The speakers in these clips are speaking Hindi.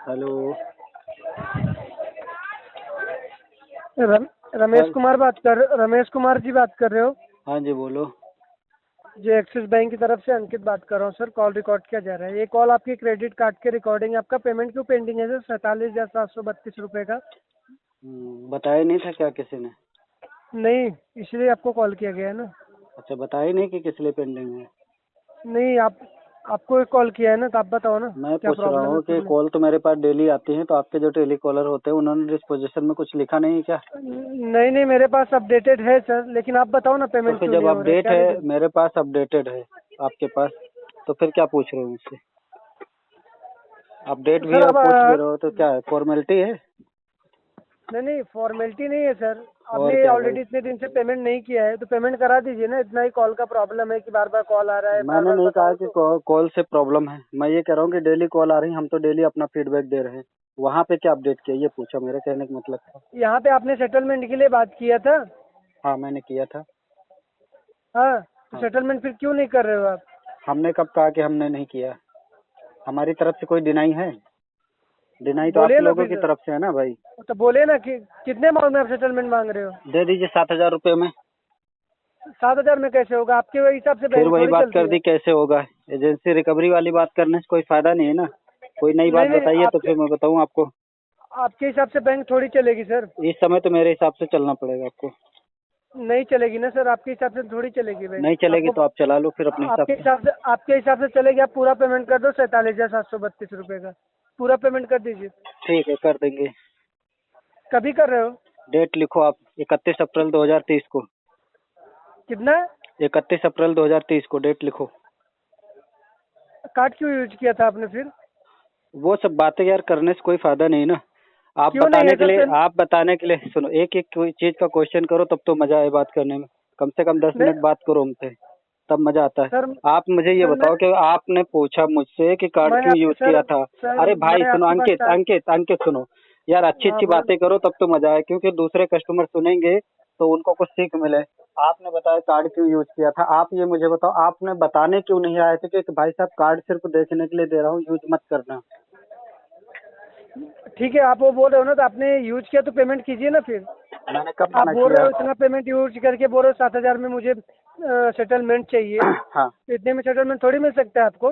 हेलो। रमेश कुमार जी बात कर रहे हो? हाँ जी बोलो। जी, एक्सिस बैंक की तरफ से अंकित बात कर रहा हूँ सर। कॉल रिकॉर्ड किया जा रहा है। ये कॉल आपकी क्रेडिट कार्ड की रिकॉर्डिंग है। आपका पेमेंट क्यों पेंडिंग है सर? 47,732 रुपये का। बताया नहीं था क्या किसी ने? नहीं, इसलिए आपको कॉल किया गया है ना। अच्छा, बताया नहीं कि किस लिए पेंडिंग है? नहीं, आपको कॉल किया है ना, तो आप बताओ ना मैं क्या पूछ रहा प्रॉब्लम है हूँ कि पेमेंट। कॉल तो मेरे पास डेली आती है, तो आपके जो टेली कॉलर होते हैं उन्होंने डिस्पोजिशन में कुछ लिखा नहीं है क्या? नहीं नहीं, मेरे पास अपडेटेड है सर, लेकिन आप बताओ ना तो पेमेंट फिर क्यों जब नहीं हो रहा है, अपडेट क्या है, रीजन? मेरे पास अपडेटेड है आपके पास, तो फिर क्या पूछ रहे हो मुझसे? अपडेट भी सर और अब पूछ भी रहे हो तो क्या है, फॉर्मेलिटी है? नहीं नहीं, फॉर्मेलिटी नहीं है सर। और आपने क्या भाई? ऑलरेडी इतने दिन से पेमेंट नहीं किया है, तो पेमेंट करा दीजिए ना। इतना ही कॉल का प्रॉब्लम है कि बार बार कॉल आ रहा है, बार मैंने बार नहीं कहा बताओ कि तो। कॉल से प्रॉब्लम है, मैं ये कह रहा हूँ कि डेली कॉल आ रही है, हम तो डेली अपना फीडबैक दे रहे हैं। वहाँ पे क्या अपडेट किया ये पूछा, मेरे कहने का मतलब था। यहाँ पे आपने सेटलमेंट के लिए बात किया था। हाँ मैंने किया था। हाँ, तो हाँ, सेटलमेंट फिर क्यों नहीं कर रहे हो आप? हमने कब कहा कि हमने नहीं किया? हमारी तरफ से कोई डिनाई है? डिनाई तो आप बोलिए ना लोगों की फिर। तरफ से है ना भाई। तो बोलिए ना कि कितने अमाउंट में आप सेटलमेंट मांग रहे हो? दे दीजिए 7,000 रुपये में। 7,000 में कैसे होगा? आपके वही हिसाब से फिर बैंक वही थोड़ी बात चलती कर है। दी, कैसे होगा? एजेंसी रिकवरी वाली बात करने से कोई फायदा नहीं है ना। कोई नई बात नहीं नहीं, बताइए तो आपके फिर मैं बताऊँ आपको। आपके हिसाब से बैंक थोड़ी चलेगी सर। इस समय तो मेरे हिसाब से चलना पड़ेगा आपको। नहीं चलेगी ना सर, आपके हिसाब से थोड़ी चलेगी बैंक नहीं चलेगी आपको। तो आप चला लो फिर अपने हिसाब से। आपके हिसाब से चलेगी। आप पूरा पेमेंट कर दो 47,732 रुपये का। पूरा पेमेंट कर दीजिए। ठीक है, कर देंगे। कभी कर रहे हो? डेट लिखो आप, 31 अप्रैल 2023 को। कितना? 31 अप्रैल 2023 को डेट लिखो। कार्ड क्यों यूज किया था आपने फिर? वो सब बातें यार करने से कोई फायदा नहीं ना। आप क्यों नहीं बताने है के सर लिए आप बताने के लिए सुनो, एक एक कोई चीज का क्वेश्चन करो तब तो मजा आए बात करने में। कम से कम 10 मिनट नहीं बात करो हमसे, तब मजा आता है। सर। आप मुझे ये सर बताओ कि आपने पूछा मुझसे कि कार्ड मैं क्यों आपके यूज किया सर था। सर अरे भाई मैं सुनो, आपके पास अंकित टाइम। अंकित अंकित सुनो। यार अच्छी हाँ अच्छी बोलो ना। बातें करो तब तो मजा आए, क्योंकि दूसरे कस्टमर सुनेंगे तो उनको कुछ सीख मिले। आपने बताया कार्ड क्यों यूज किया था, आप ये मुझे बताओ, आपने बताने क्यों नहीं आए थे कि भाई साहब कार्ड सिर्फ देखने के लिए दे रहा हूँ, यूज मत करना। ठीक है, आप वो बोल रहे हो ना, तो आपने यूज किया तो पेमेंट कीजिए ना फिर। मैंने कब आप मना बोल रहे किया? हो इतना पेमेंट यूज करके, बोल रहे हो 7,000 में मुझे सेटलमेंट चाहिए। हाँ तो इतने में सेटलमेंट थोड़ी मिल सकता है आपको।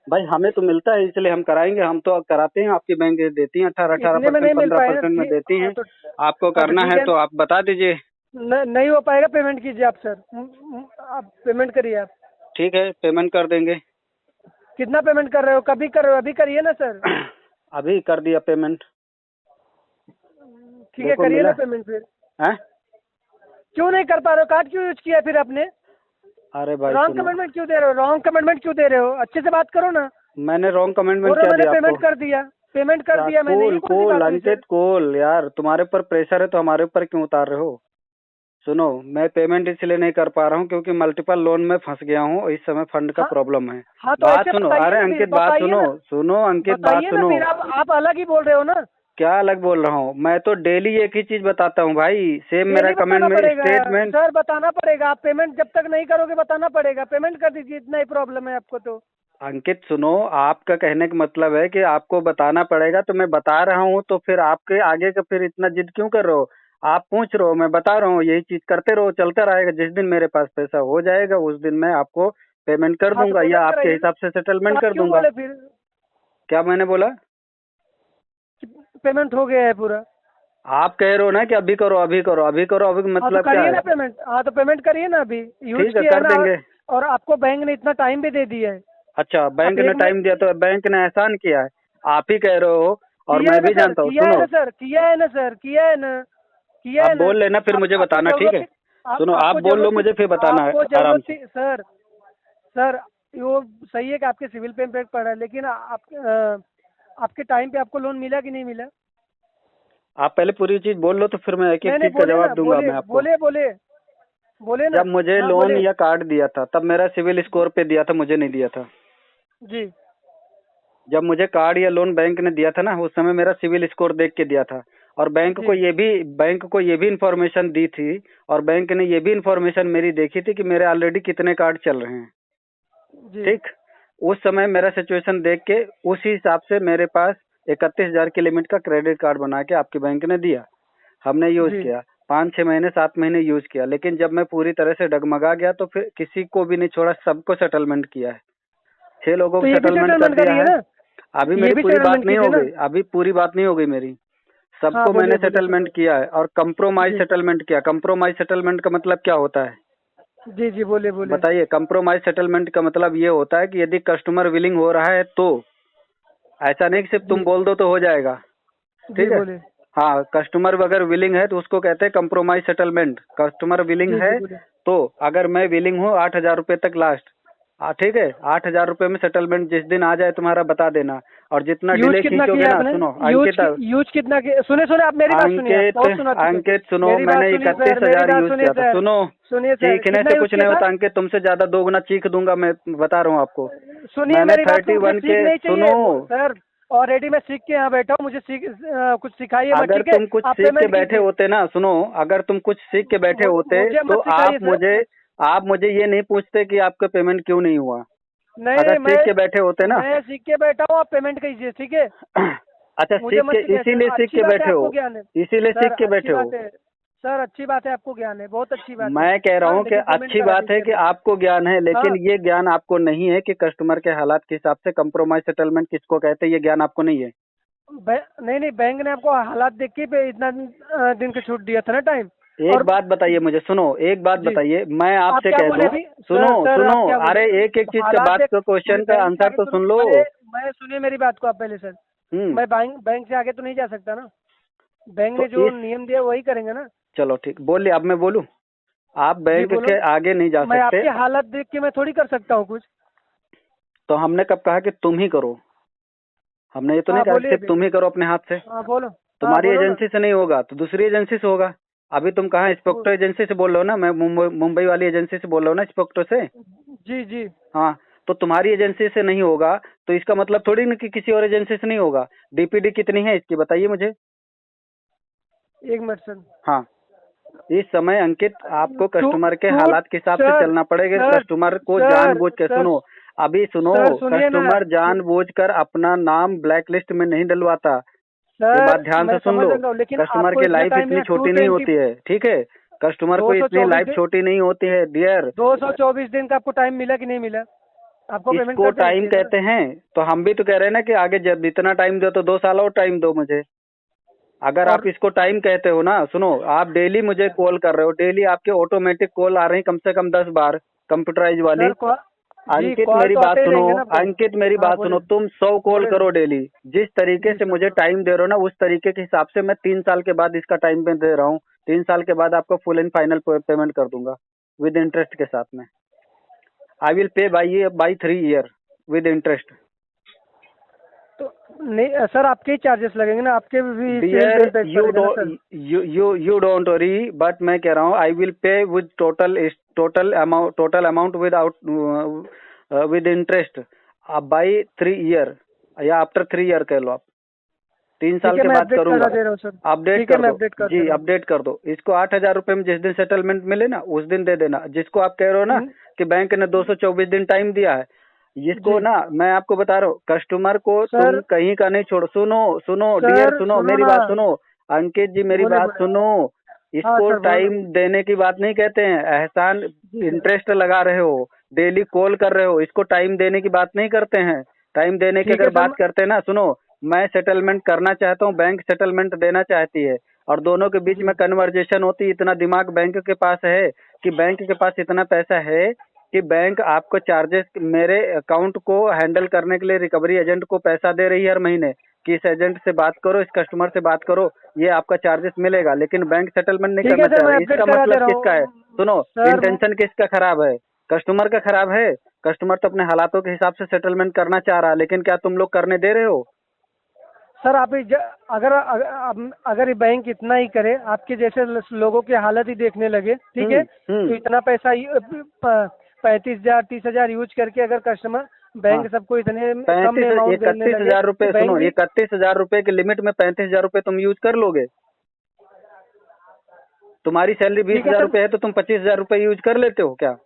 भाई, हमें तो मिलता है इसलिए हम कराएंगे, हम तो कराते हैं। आपकी बैंक देती है 18-18 इतने में परसेंट नहीं मिल पाएगा 15% में ठीक। देती हाँ हैं। तो आपको हाँ तो करना ठीक है है। तो आप बता दीजिए। नहीं हो पाएगा, पेमेंट कीजिए आप सर। आप पेमेंट करिए आप। ठीक है, पेमेंट कर देंगे। कितना पेमेंट कर रहे हो? कभी कर रहे हो? अभी करिए ना सर। अभी कर दिया पेमेंट। ठीक है, देखो करिए मिला ना पेमेंट फिर। है। क्यों नहीं कर पा रहे हो? कार्ड क्यों यूज किया फिर आपने? अरे भाई रॉन्ग सुनो, कमिटमेंट क्यों दे रहे हो? रॉन्ग कमिटमेंट क्यों दे रहे हो? अच्छे से बात करो ना। मैंने रॉन्ग बोल कमिटमेंट रहे हो क्या मैंने दिया आपको? पेमेंट कर दिया। पेमेंट कर यार दिया मैंने, ये कूल कौन सी कूल बात हुई सर? अंकित कूल, यार तुम्हारे ऊपर प्रेशर है तो हमारे ऊपर क्यों उतार रहे हो? सुनो, मैं पेमेंट इसलिए नहीं कर पा रहा हूँ क्योंकि मल्टीपल लोन में फंस गया हूँ, इस समय फंड का हाँ। प्रॉब्लम है। हाँ तो बात ऐसे सुनो, बताइए अरे ना फिर, अंकित बात बताइए सुनो। ना। सुनो अंकित बात बताइए ना सुनो। फिर, आप अलग ही बोल रहे हो ना। क्या अलग बोल रहा हूँ? मैं तो डेली एक ही चीज बताता हूँ भाई, सेम मेरा डेली कमेंट बताना में पड़ेगा स्टेटमेंट। सर, बताना पड़ेगा। आप पेमेंट जब तक नहीं करोगे बताना पड़ेगा। पेमेंट कर दीजिए, इतना ही प्रॉब्लम है आपको तो। अंकित सुनो, आपका कहने का मतलब है कि आपको बताना पड़ेगा, तो मैं बता रहा हूँ, तो फिर आपके आगे का फिर इतना जिद क्यों कर रहे हो? आप पूछ रहे हो, मैं बता रहा हूँ, यही चीज करते रहो, चलता रहेगा। जिस दिन मेरे पास पैसा हो जाएगा उस दिन मैं आपको पेमेंट कर हाँ तो दूंगा या पेमेंट आपके कराइए ना। हिसाब से तो सेटलमेंट आप कर क्यों दूंगा। बोले फिर क्या मैंने बोला? कि पेमेंट हो गया है पूरा? आप कह रहे हो ना कि अभी करो अभी करो अभी करो, अभी का हाँ तो मतलब क्या करिए है? ना पेमेंट। हाँ तो पेमेंट करिए ना अभी। यूज ठीक है, किया है कर ना। देंगे। और आपको बैंक ने इतना टाइम भी दे दिया है। अच्छा, आप बैंक ने एक में टाइम दिया तो बैंक ने एहसान किया है, आप ही कह रहे हो। और किया है मैं ना भी सर, जानता हूँ, किया है सुनो। ना सर, किया है ना सर, किया है ना, किया आप है ना। बोल लेना फिर मुझे आपको बताना, ठीक जरूरत है? थी। सुनो, आप आपको बोल लो जरूरत थी। मुझे फिर बताना है आपको आराम जरूरत से। थी सर। सर, वो सही है कि आपके सिविल पे इम्पैक्ट पड़ा है, लेकिन आपके टाइम पे आपको लोन मिला कि नहीं मिला? आप पहले पूरी चीज बोल लो तो फिर मैं एक एक नहीं नहीं, चीज का बोले जवाब ना, दूंगा बोले मैं आपको। बोले बोले बोले ना। जब मुझे हाँ लोन बोले। या कार्ड दिया था तब मेरा सिविल स्कोर पे दिया था, मुझे नहीं दिया था। जी। जब मुझे कार्ड या लोन बैंक ने दिया था ना, उस समय मेरा सिविल स्कोर देख के दिया था। और जी। बैंक को ये भी इंफॉर्मेशन दी थी, और बैंक ने ये भी इंफॉर्मेशन मेरी देखी थी कि मेरे ऑलरेडी कितने कार्ड चल रहे हैं। जी। ठीक। उस समय मेरा सिचुएशन देख के उसी हिसाब से मेरे पास 31,000 की लिमिट का क्रेडिट कार्ड बना के आपके बैंक ने दिया। हमने यूज जी। किया 5-6 महीने 7 महीने यूज किया, लेकिन जब मैं पूरी तरह से डगमगा गया तो फिर किसी को भी नहीं छोड़ा, सबको सेटलमेंट किया है। 6 लोगों तो को ये भी सेटलमेंट कर सेटलमेंट दिया करिए है। ना, अभी ये मेरी भी पूरी बात सेटलमेंट नहीं कीजिए हो ना। गई, अभी पूरी बात नहीं हो गई मेरी। हाँ सबको मैंने बोलिए बोलिए सर। सेटलमेंट किया है और कंप्रोमाइज जी सेटलमेंट किया। कंप्रोमाइज सेटलमेंट का मतलब क्या होता है जी जी बोलिए बोलिए। बताइए? कंप्रोमाइज सेटलमेंट का मतलब ये होता है कि यदि कस्टमर विलिंग हो रहा है तो, ऐसा नहीं कि सिर्फ तुम जी बोल दो तो हो जाएगा। जी ठीक है? बोलिए। हाँ, कस्टमर अगर विलिंग है तो उसको कहते हैं कंप्रोमाइज सेटलमेंट। कस्टमर विलिंग जी जी है बोलिए। तो अगर मैं विलिंग हूँ 8,000 रुपये तक लास्ट, ठीक है, 8,000 रुपये में सेटलमेंट जिस दिन आ जाए तुम्हारा बता देना। और जितना यूज डिले कितना खींचोगे किया ना, आपने? सुनो अंकित, यूज कितना किया? सुने सुने, आप मेरी बात सुनिए, आप अंकित बहुत सुना चुके हैं। अंकित सुनो, मेरी बात मैंने सुनिए सर, मेरी 31,000 बात यूज सुनिए किया था। सर। सुनो, सुनिए सर, चीखने कितना से यूज कुछ किया नहीं था? होता अंकित, तुमसे ज्यादा दोगुना चीख दूंगा मैं, बता रहा हूँ आपको। सुनिए मैंने मेरी बात को, मुझे 31 सीख के, नहीं सुनो, चाहिए सर। ऑलरेडी मैं सीख के यहाँ बैठा हूँ, मुझे कुछ सिखाइए मत, अगर ठीक है? तुम कुछ आप सीख के पेमेंट बैठे कीजिए। होते ना, सुनो, अगर तुम कुछ सीख के बैठे होते मुझे तो मत सिखाइए सर। आप मुझे ये नहीं पूछते कि आपका पेमेंट क्यों नहीं हुआ। अगर नहीं, सीख के बैठे होते ना। मैं सीख के बैठा हूँ, आप पेमेंट कीजिए, ठीक है? अच्छा, मुझे सीख मत के सिखाइए सर, इसीलिए सीख अच्छी के बात है बैठे आपको हो, ज्ञान है। इसीलिए सीख सर के अच्छी बैठे हो। बात है। सर अच्छी बात है, आपको ज्ञान है, बहुत अच्छी बात है। मैं कह रहा हाँ हूँ कि लेकिन पेमेंट अच्छी करा बात है दीजिए कि अभी। आपको ज्ञान है, लेकिन हाँ ये ज्ञान आपको नहीं है कि कस्टमर के हालात के हिसाब से कंप्रोमाइज सेटलमेंट किसको कहते हैं, ये ज्ञान आपको नहीं है। नहीं नहीं, बैंक ने आपको हालात देख के पे इतना दिन का छूट दिया था ना, टाइम। एक और बात बताइए मुझे, सुनो, एक बात जी, बताइए, मैं आप आपसे क्या कह बोले दूं। अभी? सुनो सर सर सुनो, आप क्या बोले? अरे एक एक चीज का हालात बात देख, का मैं क्वेश्चन का बैंक से आंसर आगे तो तो, सुन लो। मैं सुनिए मेरी बात को आप पहले सर। हम्म। मैं बैंक से आगे तो नहीं जा सकता ना। बैंक तो ने जो इस, नियम दिया वही करेंगे ना। चलो ठीक, बोलिए, अब मैं बोलूं? आप जी बैंक बोलो। के आगे नहीं जा मैं सकते। आपकी हालत देख के मैं थोड़ी कर सकता हूँ कुछ। तो हमने कब कहा कि तुम ही करो? हमने ये तो नहीं हाँ कहा कि बोलिए सिर्फ अभी। तुम ही करो अपने हाथ से। हाँ बोलो। हाँ तुम्हारी बोलो ना। एजेंसी से नहीं होगा तो दूसरी एजेंसी से होगा। अभी तुम कहाँ, वो- स्पेक्ट्रो एजेंसी से बोल रहे हो ना? मैं मुंबई वाली एजेंसी से बोल रहा हूँ ना, स्पेक्ट्रो से। जी जी। हाँ, तो तुम्हारी एजेंसी से नहीं होगा तो इसका मतलब थोड़ी ना कि किसी और एजेंसी से नहीं होगा। डीपीडी कितनी है इसकी बताइए मुझे। एक मिनट सर। हाँ, इस समय अंकित आपको टू कस्टमर के टू हालात के हिसाब से सर चलना पड़ेगा। सर कस्टमर को सर जानबूझ के सर सुनो, अभी सुनो, सर सुनिए ना। कस्टमर जानबूझकर अपना नाम ब्लैक लिस्ट में नहीं डलवाता। ये बात सर ध्यान से मैं सुन समझ लो। रहा हूँ, लेकिन कस्टमर आपको की इतना लाइफ टाइम इतनी या टू छोटी नहीं ट्वेंटी होती है, ठीक है? कस्टमर दो को सौ इतनी चौबीस लाइफ दिन छोटी नहीं होती है डियर। 224 दिन का आपको टाइम मिला कि नहीं मिला? आपको पेमेंट इसको कर देना टाइम चाहिए ना। कहते हैं। तो हम भी तो कह रहे हैं ना कि आगे जब इतना टाइम दो तो 2 साल और टाइम दो मुझे। अगर आप और इसको टाइम कहते हो ना, सुनो, आप डेली मुझे कॉल कर रहे हो, डेली आपके ऑटोमेटिक कॉल आ रही कम से कम 10 बार, कंप्यूटराइज वाली। सर जी अंकित कॉल मेरी तो बात आते ही सुनो, रहेंगे ना आपको। अंकित मेरी हाँ बात सुनो, बोलिए। तुम 100 कॉल बोले करो डेली। जिस तरीके जी से सर मुझे बोले। टाइम दे रहे हो ना, उस तरीके के हिसाब से मैं 3 साल के बाद इसका टाइम पे दे रहा हूँ। 3 साल के बाद आपको फुल एंड फाइनल पेमेंट कर दूंगा विद इंटरेस्ट के साथ में। I will pay by 3 year with interest. तो नहीं सर, आपके ही चार्जेस लगेंगे ना, आपके भी सिविल पे डियर, इम्पैक्ट यू पड़ेगा डो ना sir. You don't worry, but मैं कह रहा हूँ I will pay with total amount with interest by 3 year, या आफ्टर 3 ईयर कह लो आप। 3 साल ठीक है, के मैं बाद अपडेट करूंगा। करा दे रहा हूँ सर। अपडेट ठीक है, कर मैं दो अपडेट कर दे जी, रहा हूँ। अपडेट कर दो इसको। 8,000 रुपये में जिस दिन सेटलमेंट मिले ना उस दिन दे देना। जिसको आप कह रहे हो ना हम्म, कि बैंक ने 224 दिन टाइम दिया है, इसको जी ना मैं आपको बता रहा हूँ, कस्टमर को तुम सर। कहीं का नहीं छोड़ो। सुनो सुनो डियर, सर सुनो सुनो मेरी ना। बात सुनो, अंकित जी मेरी बोले बात बोले। सुनो। हाँ इसको सर बोलो ना। टाइम देने की बात नहीं कहते हैं, एहसान। जी सर। इंटरेस्ट लगा रहे हो, डेली कॉल कर रहे हो, इसको टाइम देने की बात नहीं करते हैं। टाइम देने की ठीक अगर है सर। बात करते हैं ना, सुनो, मैं सेटलमेंट करना चाहता हूँ, बैंक सेटलमेंट देना चाहती है, और दोनों के बीच जी में कन्वर्जेशन होती है। इतना दिमाग बैंक के पास है कि बैंक के पास इतना पैसा है कि बैंक आपको चार्जेस, मेरे अकाउंट को हैंडल करने के लिए रिकवरी एजेंट को पैसा दे रही है हर महीने कि इस एजेंट से बात करो, इस कस्टमर से बात करो, ये आपका चार्जेस मिलेगा। लेकिन बैंक सेटलमेंट नहीं ठीक करना है सर, चाह मैं रहा। अपडेट इसका करा दे मतलब रहा किसका है? हूँ सुनो, सर। इंटेंशन किसका खराब है? कस्टमर का खराब है। कस्टमर तो अपने हालातों के हिसाब से सेटलमेंट करना चाह रहा है, लेकिन क्या तुम लोग करने दे रहे हो? सर आप अगर ये बैंक इतना ही करे, आपके जैसे लोगों की हालत ही देखने लगे, ठीक है, तो हम्म। इतना पैसा 35,000 30,000 यूज करके अगर कस्टमर, हाँ, बैंक सबको इतने कम में 35, अमाउंट देने इकतीस लगे हजार तो रुपये बैंक सुनो, भी। 31,000 रुपये की लिमिट में 35,000 रुपये तुम यूज कर लोगे? तुम्हारी सैलरी बीस ठीक है हजार सर। रुपये है तो तुम 25,000 रुपये यूज कर लेते हो क्या?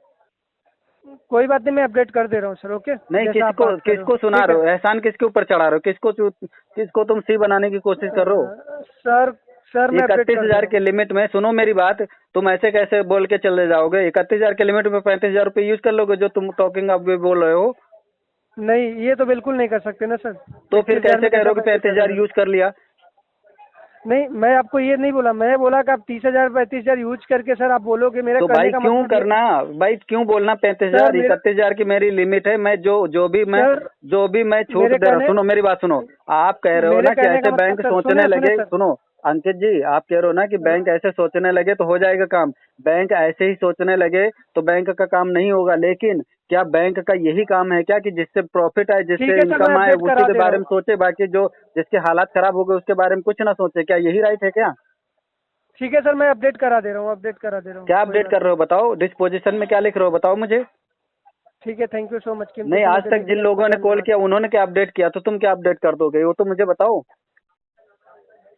कोई बात नहीं, मैं अपडेट कर दे रहा हूँ सर। ओके, नहीं, जैसा आप किसको बात कर रहे हो। किसको सुना ठीक रहे है। हो? एहसान किसके ऊपर चढ़ा रहे हो? किसको तुम सी बनाने की कोशिश कर रहे हो? सर सर मैं अपडेट इकतीस कर दे हजार रहा के हूँ। लिमिट में, सुनो मेरी बात, तुम ऐसे कैसे बोल के चले जाओगे? 31,000 के लिमिट में 35,000 रुपये यूज कर लोगे, जो तुम टॉकिंग अभी बोल रहे हो? नहीं, ये तो बिल्कुल नहीं कर सकते ना सर। तो फिर 31,000 कैसे में कह रहे कैसा हो कि पैकेज चल 35,000 रहा है? यूज कर लिया? नहीं, मैं आपको ये नहीं बोला, मैं बोला कि आप 30,000 35,000 यूज करके सर आप बोलोगे, मेरा तो कहने भाई का क्यों मतलब ये। करना? भाई क्यों बोलना सर 35,000? मेरा 31,000 की मेरी लिमिट है। मैं सर जो भी मैं छूट मेरे दे रहा हूँ, कहने सुनो मेरी बात सुनो। आप कह रहे हो मेरे ना कि कहने का ऐसे मतलब बैंक सर, सोचने सुने सुने लगे, सर। सुनो अंकित जी, आप कह रहे हो ना कि बैंक ऐसे सोचने लगे तो हो जाएगा काम। बैंक ऐसे ही सोचने लगे तो बैंक का काम नहीं होगा। लेकिन क्या बैंक का यही काम है क्या कि जिससे प्रॉफिट आए, ठीक जिससे है सर, मैं इनकम आए, अपडेट उसी करा के दे रहा बारे में हूँ। सोचे? बाकी जो जिसके हालात खराब हो गए उसके बारे में कुछ ना सोचे? क्या यही राइट है क्या? ठीक है सर, मैं अपडेट करा दे रहा हूँ, अपडेट करा दे रहा हूँ, क्या कोई अपडेट बात कर रहे नहीं। हो बताओ? डिस्पोजिशन में क्या लिख रहे हो बताओ मुझे? ठीक है, थैंक यू सो मच कीमती नहीं, समय आज देने तक के जिन लिए आपका लोगों ने कॉल धन्यवाद। किया उन्होंने क्या अपडेट किया, तो तुम क्या अपडेट कर दोगे वो तो मुझे बताओ।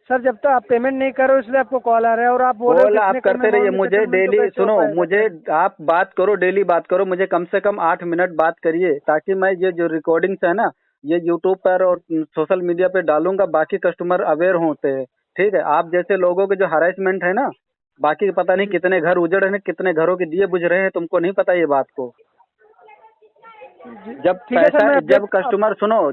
सर जब तक आप पेमेंट नहीं करो इसलिए आपको कॉल आ रहा है, और आप बोल रहे हो कॉल कि आप इतने कम करते रहिए, अमाउंट में मुझे सेटलमेंट तो डेली कैसे हो सुनो, पाएगा मुझे सर? आप बात करो, डेली बात करो, मुझे कम से कम 8 मिनट बात करिए, ताकि मैं ये जो रिकॉर्डिंग्स है ना, ये यूट्यूब पर और सोशल मीडिया पे डालूंगा, बाकी कस्टमर अवेयर होते हैं। ठीक है, आप जैसे लोगों के जो हरासमेंट है ना, बाकी पता नहीं जी कितने घर उजड़ हैं, कितने घरों के दिए बुझ रहे हैं, तुमको नहीं पता ये बात को। जी। ठीक है सर, मैं जब अपडेट कस्टमर सुनो